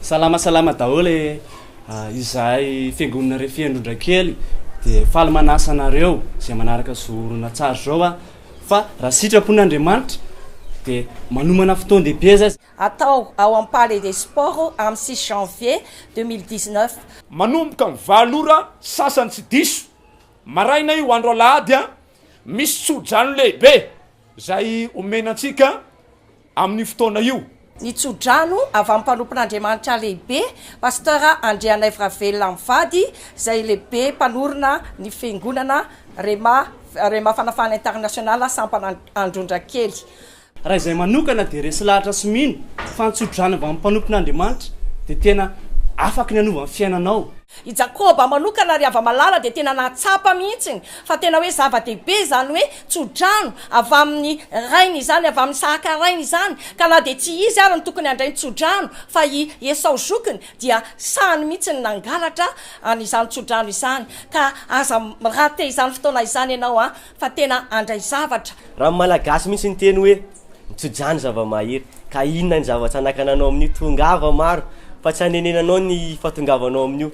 Salama daholo izahay fiangonana Refiandrondrakely de faly manasa anareo zay manaraka zorona tsara zao fa raha sitrapon'Andriamanitra de manomana fotoan-dehibe zay atao ao amin'ny Palais des Sports amin'ny 6 janvier 2019 manomboka ny 7 ora sasany tsy diso maraina io andro alahady misy tsodrano lehibe zay omenantsika amin'ny fotoana io. Ny tsodrano avy amin'ny mpanompon'Andriamanitra lehibe pasteur Andrianay Vravelona Mivady zay lehibe mpanorona ny fiangonana Rema Fanafana International Sampana-Androndrakely. Raha izay manokana de resy lahatra sy mino fa ny tsodrano avy amin'ny mpanompon'Andriamanitra de tena afaka ny anova ny fiainanao. I Jakoba manokana ary ava malala de tena nahatsapa mihitsiny fa tena hoe zava-dehibe zany hoe tsodrano avy amin'ny rainy izany avy amin'ny sahaka rainy izany ka na de tsy izy ary ny tokony handray ny tsodrano fa i Esau zokiny dia sahany mihitsiny nangalatra an'izany tsodrano izany ka aza raha izany fotoana izany ianao fa tena andray zavatra. Raha malagasy mihitsy ny teny hoe tsodrano zava-mahery ka inona ny zava-tsanakana amin'io tongava maro fa tsy hanenenanao ny fahatongavanao amin'io.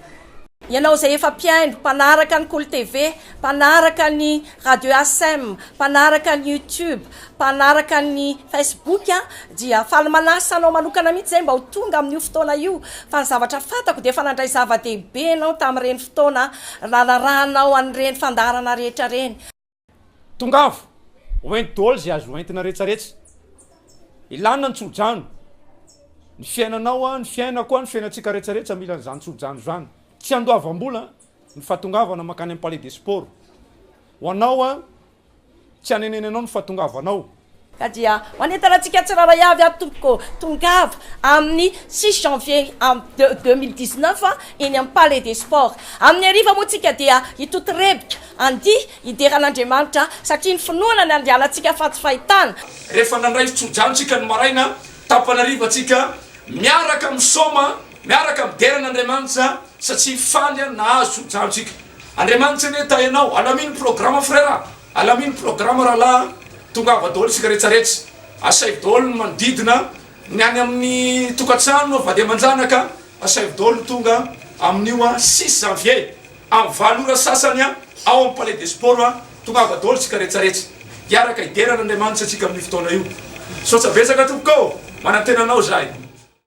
Ianao zay efa mpiaino mpanaraka ny Cool TV, mpanaraka ny Radio ASM, mpanaraka ny YouTube, mpanaraka ny Facebook dia faly manasa anao manokana mihitsy zay mba ho tonga amin'io fotoana io fa ny zavatra fantako de efa nandray zava-dehibe anao tamin'ireny fotoana nanarahanao an'ireny fandarana rehetra reny. Tongavo hoenty daholo zay azo hoentina rehetrarehetra ilana ny tsodrano ny fiainanao ny fiainako ny fiainantsika rehetrarehetra mila n'izany tsodrano zany. Tsy andoavam-bola ny fahatongavana makany amin'ny Palais des Sports ho anao tsy hanenenanao ny fahatongavanao ka dia manentana antsika tsirairay avy tompoko tongava amin'ny 6 janvier 2019 eny amin'ny Palais des Sports. Amin'ny hariva moa tsika dia itotorebika andi ideran'Andriamanitra satria ny finoana ny andianantsika faty fahitana. Rehefa nandray tsodranotsika ny maraina tapanariva tsika miaraka misoma miaraka mideran'Andriamanitra satria faly nahazo tsodranotsika. Andriamanitra ne ta ianao alamino programme frère alamino programme rahalahy tongava daholo tsika rehetrarehetra asay daholo manodidina ny any amin'ny tokantrano vady aman-janaka asay daholo tonga amin'io 6 janvier amin'ny 7 ora sasany ao amin'ny Palais des Sports tongava daholo tsika rehetrarehetra iaraka ideran'Andriamanitra tsika amin'ny fotoana io. Sotra betsaka tompoko manantenanao zahay.